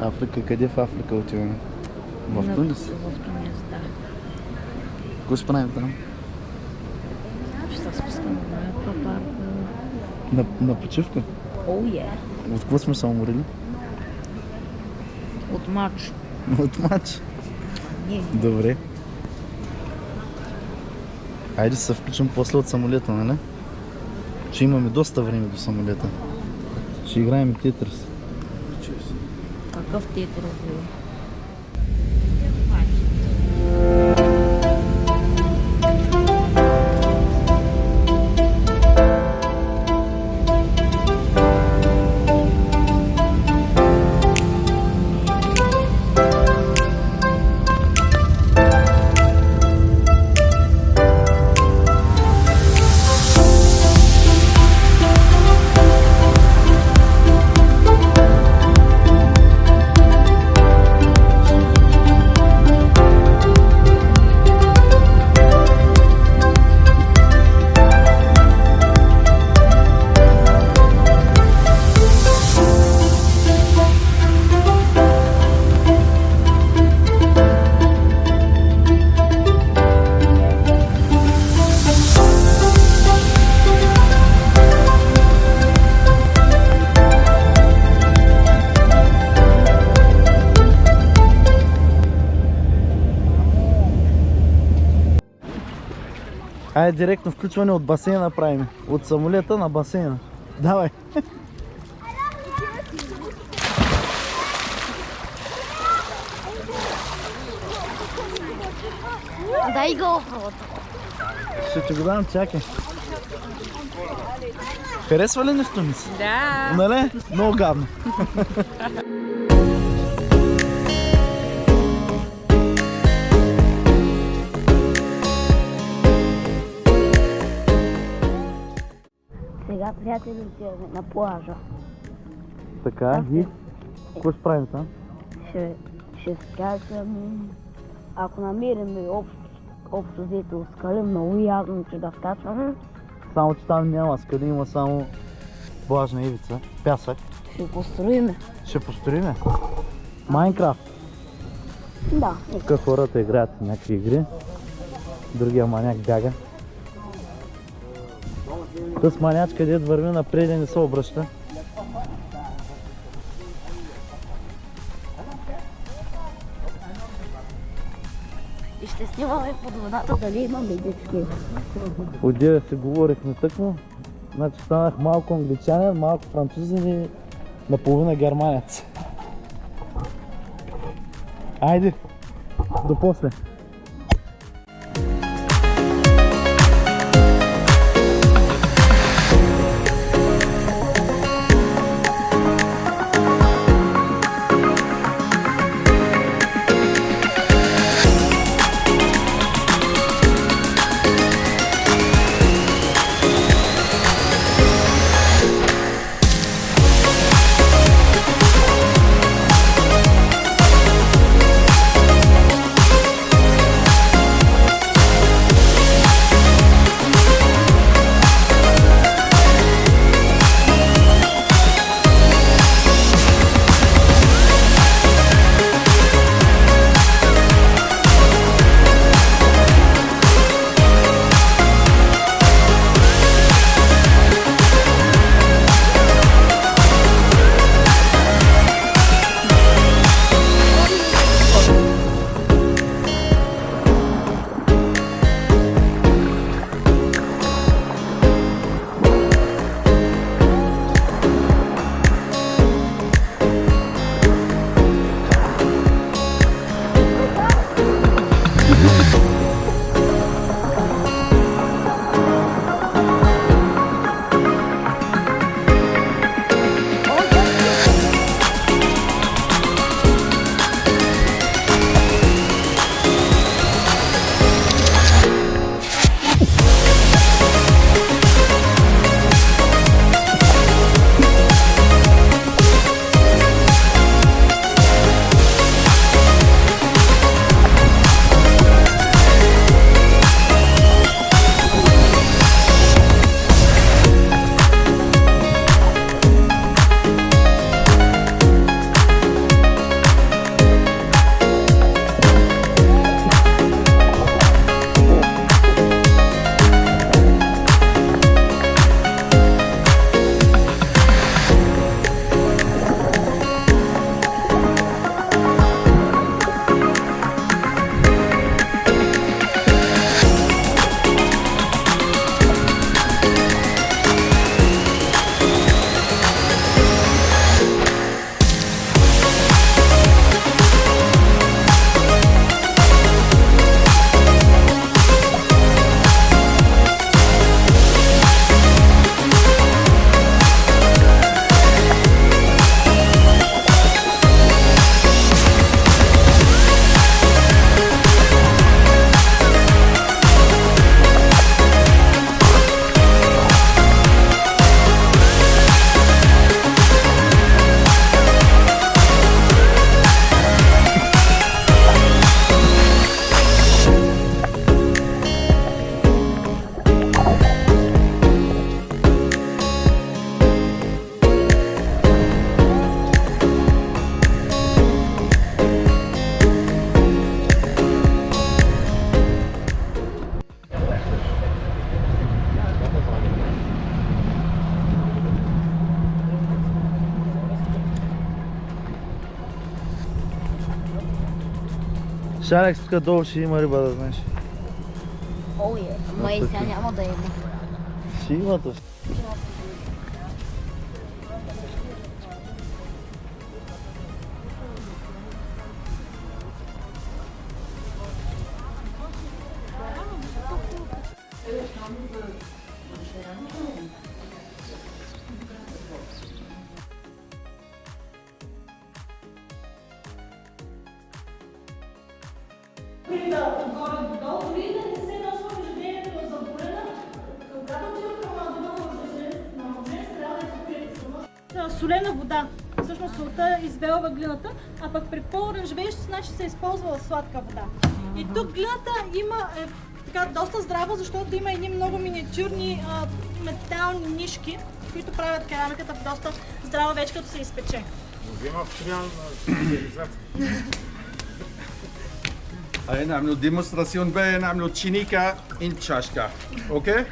Африка, къде в Африка отиваме? В Тунис? В Тунис, да. Какво ще правим там? Ще се спускаме на аквапарка. На почивка? Оу, е. От какво сме се уморили? От мач. От матч. Не. Добре. Айде се включим после от самолета, нали? Че имаме доста време до самолета. Ще играем и Тетрис. Какъв театър е? Айде директно включване от басейна правим. От самолета на басейна. Давай. Дай го охрата. Ще ти го дам, чакай. Харесва ли ни в Тунис? Да. Нали? Много гадно. Сега, приятели, отиваме на плажа. Така, и какво ще правим там? Ще скачаме. Ако намерим общо взето скали, много явно, че да скачаме. Само че там няма скали, има само влажна ивица, пясък. Ще построиме. Ще построиме. Майнкрафт. Да. Тук хората играят някакви игри. Другия маняк бяга. Тъс манячка, дед върви напред и не се обръща. И ще снимаме под водата дали имаме детски. Одеве си говорихме тъкмо. Значи станах малко англичанин, малко французин и наполовина германец. Айде, до после. Шалекс, тук долу ще има риба, да знаеш. О, е. Ама и сега няма да има. Ще има то. Горе-долу, дори да не се носва ежедневието за болена, когато отива към дома на мъже, трябва да е покрити солена вода. Всъщност солта извелва глината, а пък при по-оранжевеещи значи се е използвала сладка вода. И тук глината има така доста здрава, защото има едни много миниатюрни метални нишки, които правят керамиката доста здрава вече като се изпече. Aí نعملوا ديمونستراسيون باهية نعملوا تشينيكا ان تشاشكا اوكي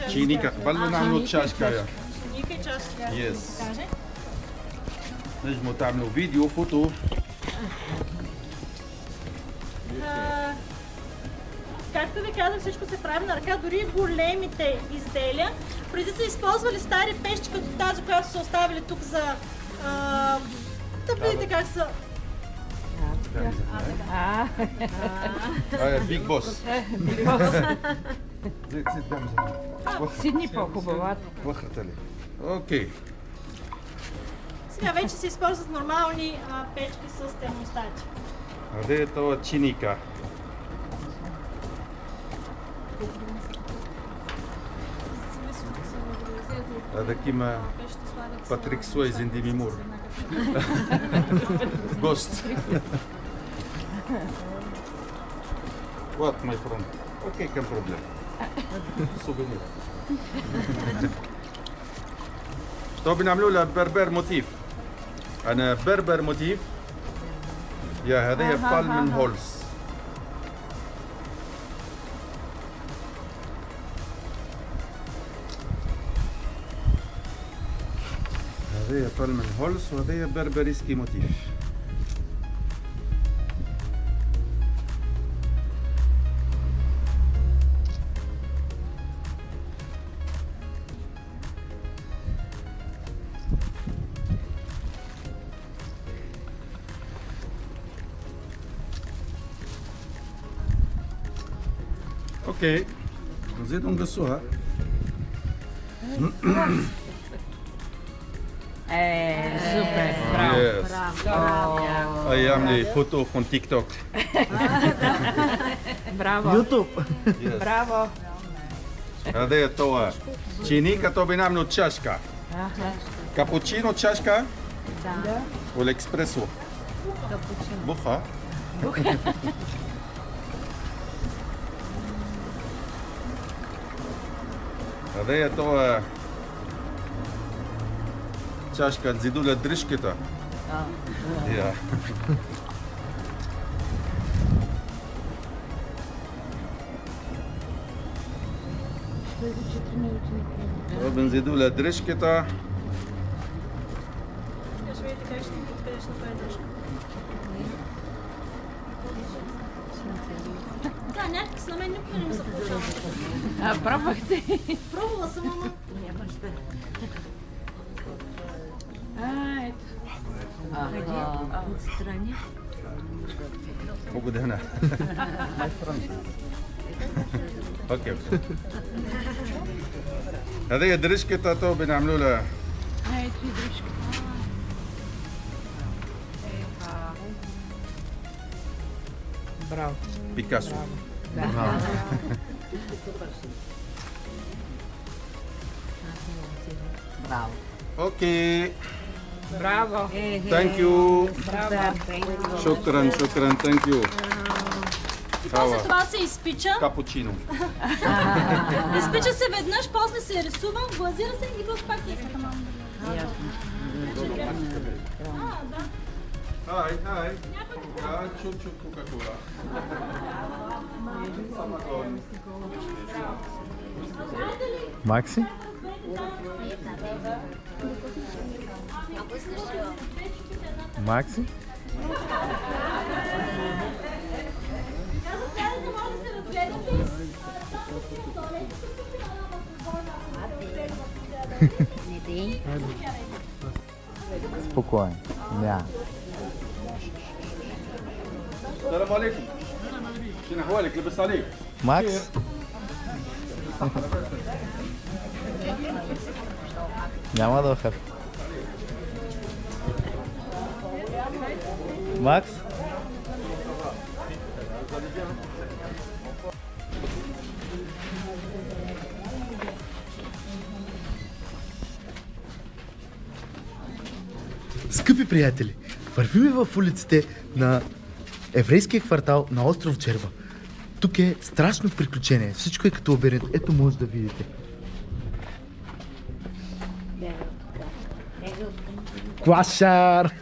تشينيكا قبل نعملوا تشاشكا يا Ника и част сега Yes. да каже. نجموا تعملوا فيديو فوتو Както ви казах, всичко се прави на ръка, дори големите изделия. Преди са използвали стари пещи, като тази, която са оставили тук за да видите как са. биг бос Сидни по-хубавата. وخرت لي اوكي Сега вече се използват нормални печки с термостати. هذه تو تشينيكا هذا كيما باتريك سويزن ديمي مور Ghost. What, my friend? Okay, no problem. Souvenir. Что بنعملوا له بربر موتيف. أنا بربر موتيف. يا هذه بالمن هولز. هذه بالمن هولز وهذه بربريسكي موتيف. اوكي نزيدو نقصوها Супер, браво. Yes. ايام لي فوتو فون تيك توك Браво. Ютуб. Браво. هذا توا تشينيكا تو بنعملوا تشاشكا كابوتشينو تشاشكا والاكسبريسو بخا هذا توا تشاشكا تزيدوا لها درشكتا يا بنزيدوا لها درشكتا Ще видите как ще ни откъдеш на тази дръжка. Да, някак на мен никога не ми се получава. Пробвахте? Пробвала съм, ама Ето. Отстрани. موجود هنا اوكي هذه درشكتا تو بنعملوا لها Ето и дръжка. Браво. بيكاسو Браво. اوكي Браво. ثانك يو Браво. شكرا شكرا ثانك يو после това се изпича. كابوتشينو Изпича се веднъж, после се рисува, глазира се и после пак се изпича малко. Да. هاي هاي يا شوف شوف كوكاكولا Макси? Макси? Не дей. Спокойно. Да. السلام عليكم. شنو احوالك؟ لبس عليك. Макс? Няма да хап. Макс? Скъпи приятели, вървиме в улиците на еврейския квартал на остров Джерба. Тук е страшно приключение. Всичко е като лабиринт. Ето може да видите. Клашар!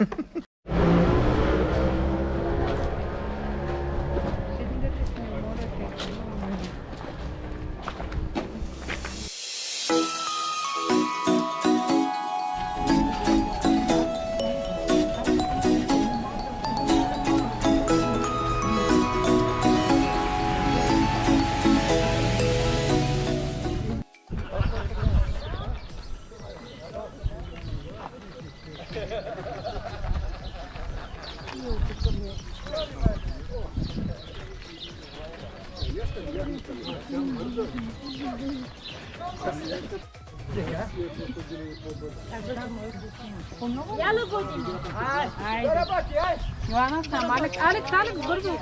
Ивана, там, Алекс, бързо.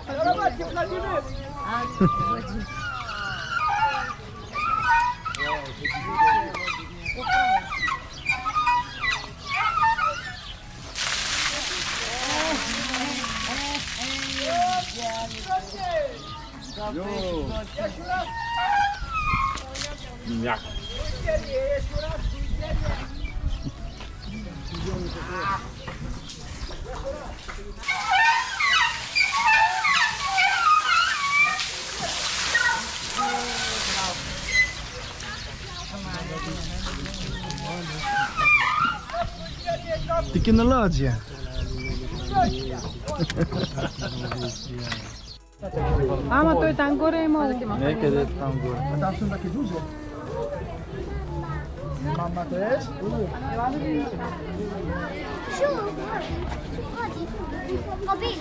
Технология. Ама той там горе е имало. Не, къде там горе.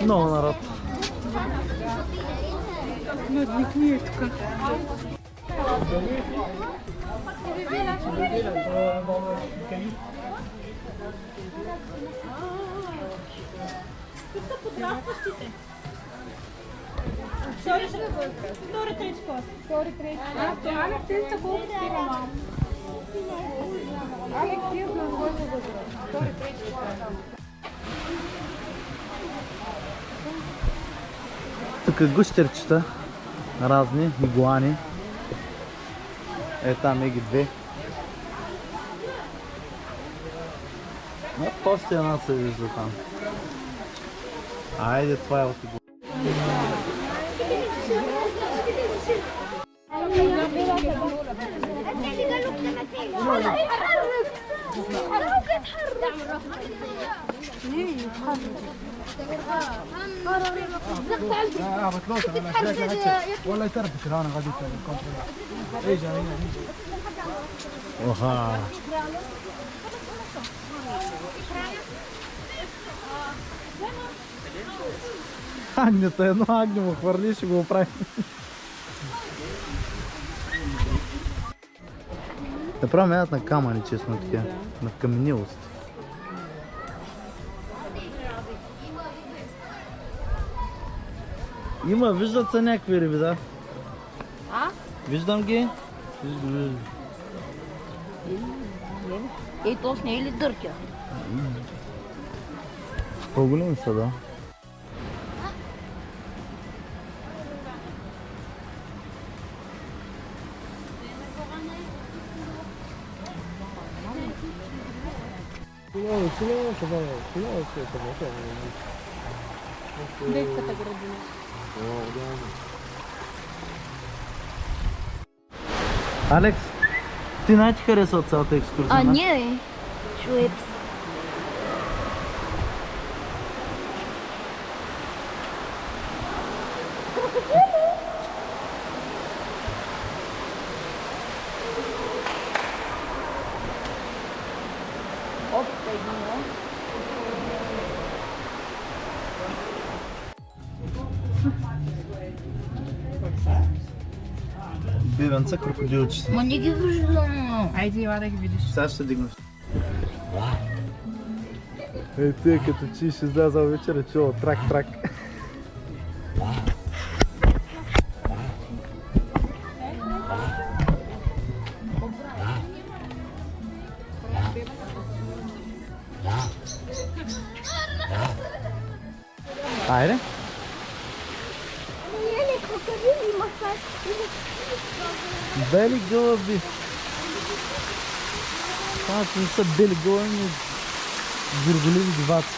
Много народ. Надникни е тук. Тук са подрастващите. Втори, трети клас. Алекс, ти са колко стига малко. Алекс, ти на твоята възраст. Втори, трети клас. Тук гущерчета, разни, игуани. Е, там е ги две. Още една се вижда там. Айде, това е от игуани. والله يتربش انا غادي كونترول. ايجا هنا. Оха. Агнето, едно агне му хвърли, ще го оправи. Направо минат на камъни, честно така. На каменилост. Има, виждат се някакви риби, да? Виждам ги. Виждам. Ей, то с не е ли дъртя? По-големи са, да. Детската градина. Алекс, ти най-ти хареса от цялата екскурсия? Не, Шуепс. Биванца крокодилчета. Ма не ги виждам. Айде, ела да ги видиш. Сега ще дигна. Ей, те като че ще изляза вечер, чува трак. Айде. Бели гълъби. Това не са бели гълъби, но гърголиви диваци.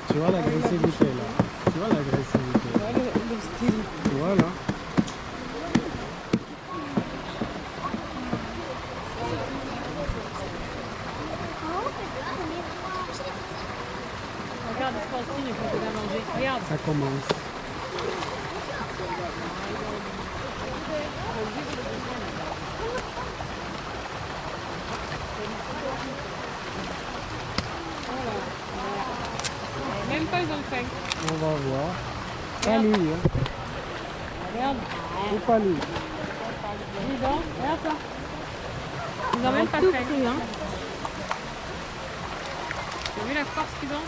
Tu vois l'agressivité là. Tu vois l'agressivité. Voilà. Regarde, c'est pas aussi, il faut bien manger. Regarde. Ça commence. Même pas, ils ont faim. On va voir. Pas lui, hein. Regarde. C'est pas lui. Dis donc, regarde ça. Ils ont même pas faim. T'as vu la force qu'ils ont?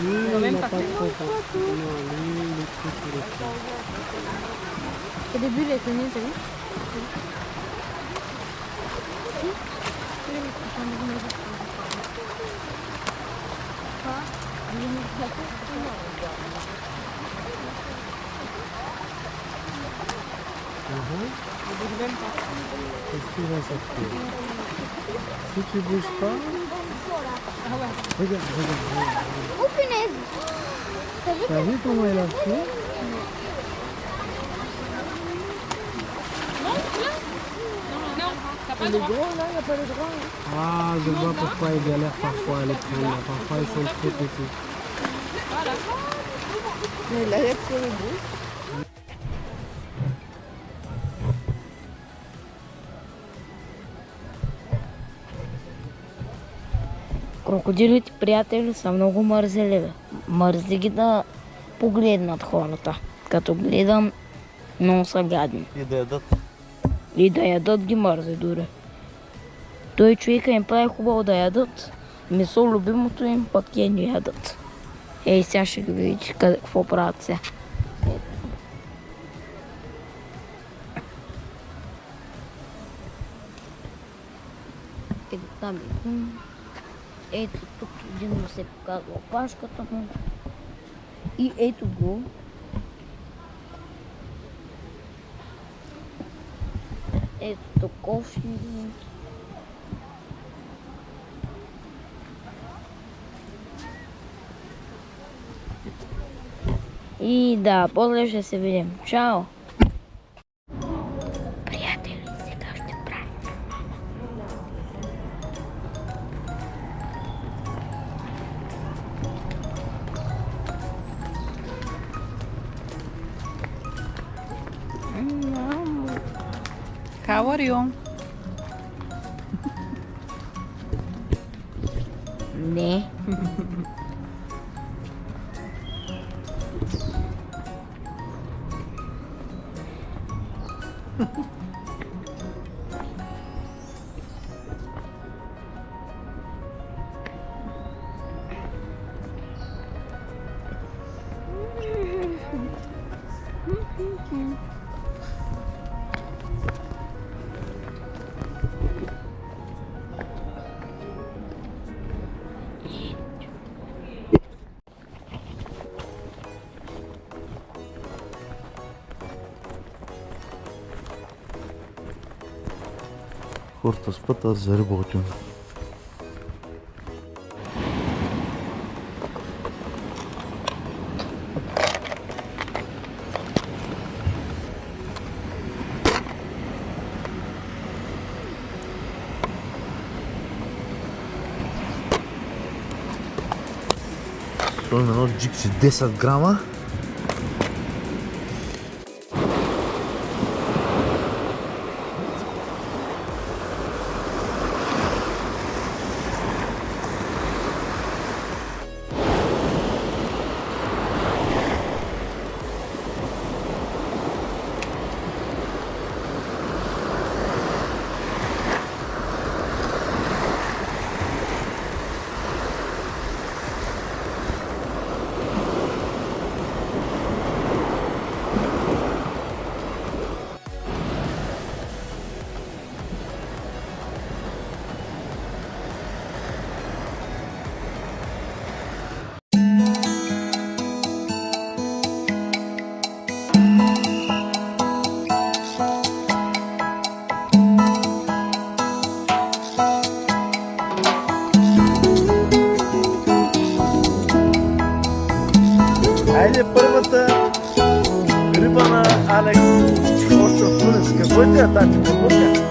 Lui, ont même il a pas pas fait. trop faim. Non, lui, il est trop sur le fond. Au début, il est tenu, t'as vu? Qu'est-ce qu'il va sortir? Si tu bouges pas... Regarde. Oh punaise! T'as vu comment il a fait? Non, t'as pas le droit. Ah, je vois pourquoi il galère parfois à les prendre. Là. Parfois ils sont trop petits. Mais il arrête sur le bout. Крокодилите, приятели, са много мързеливи. Мързи ги да погледнат хората. Като гледам, много са гадни. И да ядат. И да ядат ги мързи дори. Той човека им прави хубаво да ядат. Месо любимото им, пък те не ядат. Ей, сега ще ги видите какво правят сега. Ето там е. Ето тук един му се показва опашката му. И ето го. Ето тук кофи. И да, после ще се видим. Чао! Приятели, сега ще правим. How are you? Не. Хората спят, аз за риба отивам. Сложим едно джикси 10 грама. Айде първата риба на Алекс. Остров Тунис. Какво е тя тати? Мармурка?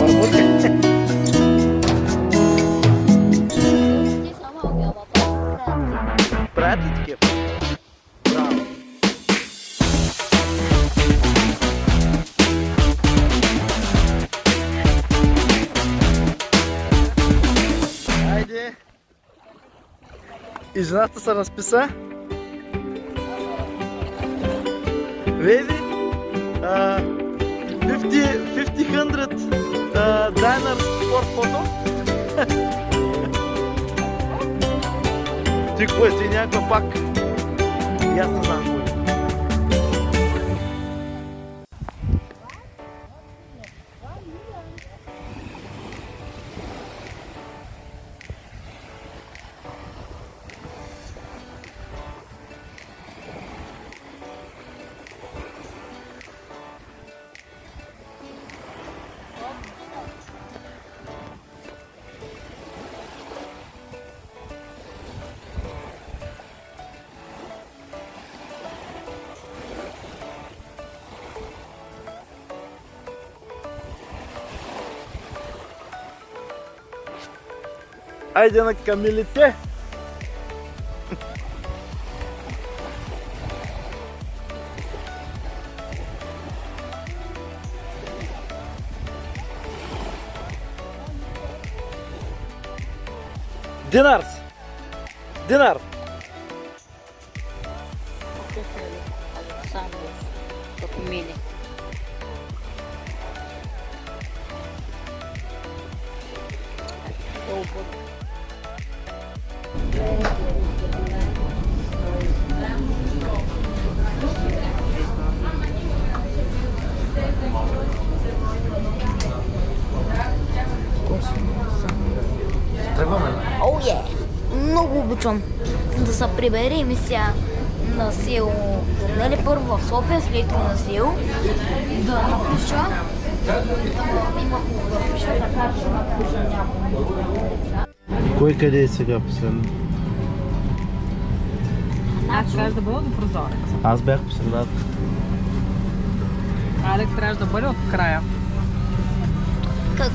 Мармурка? Правят ли такива? Браво. Айде. И жената се разписа. Ready? 50-100 dinars for photo? Ти кой е? Ти някаква пак? И аз не знам кой. Айде на камилите! Динарс! Динар! Александров, как мили. Тръгваме ли? Оу е! Много обичам да се приберем и сега на село. Нали първо в София, след това на село. Да напиша. Има какво да пиша, така че напиша някой. Кой къде е сега последно? Аз трябваше да бъда до прозореца. Аз бях по средата. Алекс трябваше да бъде от края. Как?